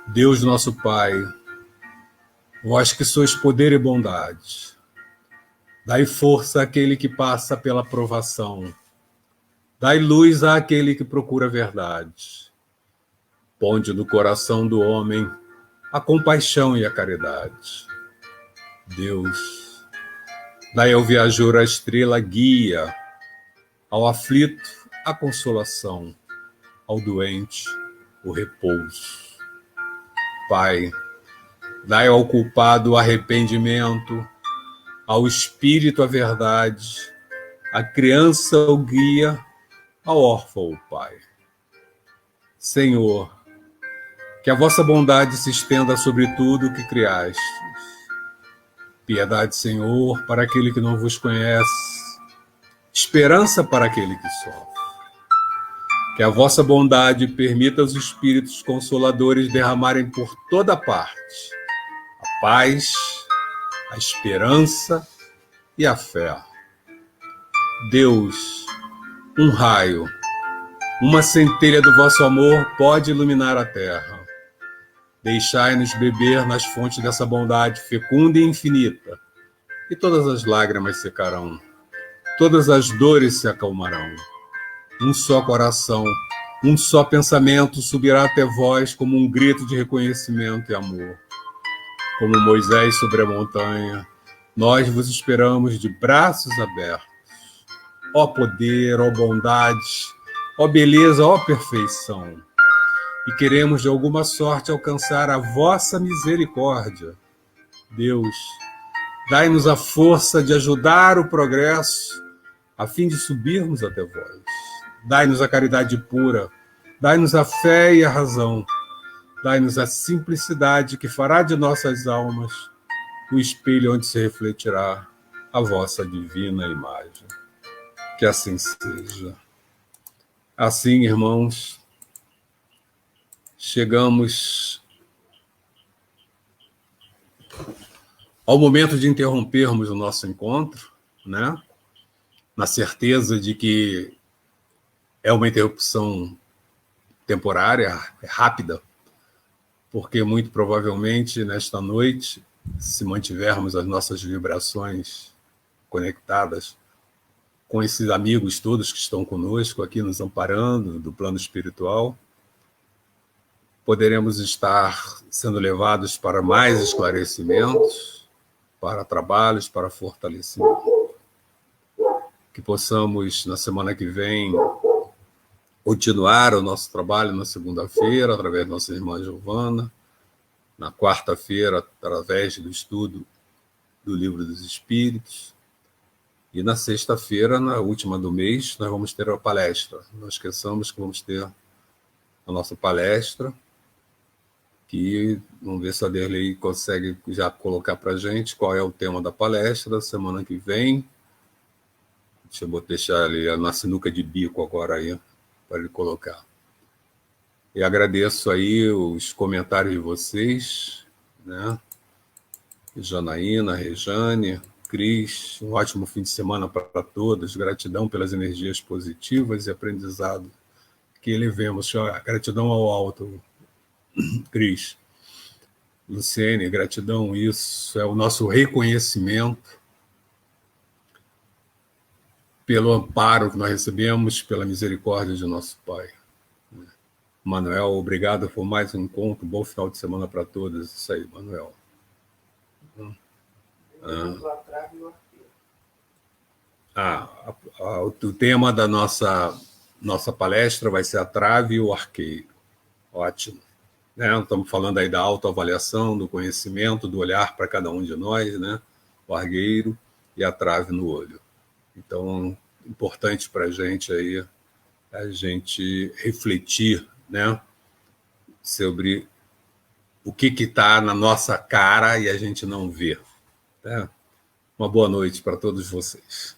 Deus nosso Pai, vós que sois poder e bondade, dai força àquele que passa pela provação, dai luz àquele que procura a verdade. Ponde no coração do homem a compaixão e a caridade. Deus, dai ao viajor a estrela guia, ao aflito a consolação, ao doente o repouso. Pai, dai ao culpado o arrependimento, ao espírito a verdade, à criança o guia, ao órfão o Pai. Senhor, que a vossa bondade se estenda sobre tudo o que criastes. Piedade, Senhor, para aquele que não vos conhece, esperança para aquele que sofre. Que a vossa bondade permita aos espíritos consoladores derramarem por toda parte a paz, a esperança e a fé. Deus, um raio, uma centelha do vosso amor pode iluminar a terra. Deixai-nos beber nas fontes dessa bondade fecunda e infinita, e todas as lágrimas secarão, todas as dores se acalmarão. Um só coração, um só pensamento subirá até vós como um grito de reconhecimento e amor. Como Moisés sobre a montanha, nós vos esperamos de braços abertos. Ó poder, ó bondade, ó beleza, ó perfeição. E queremos de alguma sorte alcançar a vossa misericórdia. Deus, dai-nos a força de ajudar o progresso, a fim de subirmos até vós. Dai-nos a caridade pura, dai-nos a fé e a razão, dai-nos a simplicidade que fará de nossas almas o espelho onde se refletirá a vossa divina imagem. Que assim seja. Assim, irmãos, chegamos ao momento de interrompermos o nosso encontro, né? Na certeza de que é uma interrupção temporária, rápida, porque muito provavelmente nesta noite, se mantivermos as nossas vibrações conectadas com esses amigos todos que estão conosco aqui nos amparando do plano espiritual, poderemos estar sendo levados para mais esclarecimentos, para trabalhos, para fortalecimento. Que possamos, na semana que vem, continuar o nosso trabalho na segunda-feira, através da nossa irmã Giovana, na quarta-feira, através do estudo do Livro dos Espíritos, e na sexta-feira, na última do mês, nós vamos ter a palestra. Não esqueçamos que vamos ter a nossa palestra, que vamos ver se a Derlei consegue já colocar para a gente qual é o tema da palestra da semana que vem. Deixa eu deixar ali na sinuca de bico agora aí, para ele colocar. E agradeço aí os comentários de vocês, né? Janaína, Rejane, Cris. Um ótimo fim de semana para todos. Gratidão pelas energias positivas e aprendizado que elevemos. Gratidão ao alto, Cris. Luciene, gratidão. Isso é o nosso reconhecimento pelo amparo que nós recebemos, pela misericórdia de nosso Pai. Manuel, obrigado por mais um encontro. Bom final de semana para todos. Isso aí, Manuel. O tema da nossa palestra vai ser a trave e o arqueiro. Ótimo. Né? Estamos falando aí da autoavaliação, do conhecimento, do olhar para cada um de nós, né? O argueiro e a trave no olho. Então, importante para a gente aí a gente refletir, né, sobre o que está na nossa cara e a gente não vê. Né? Uma boa noite para todos vocês.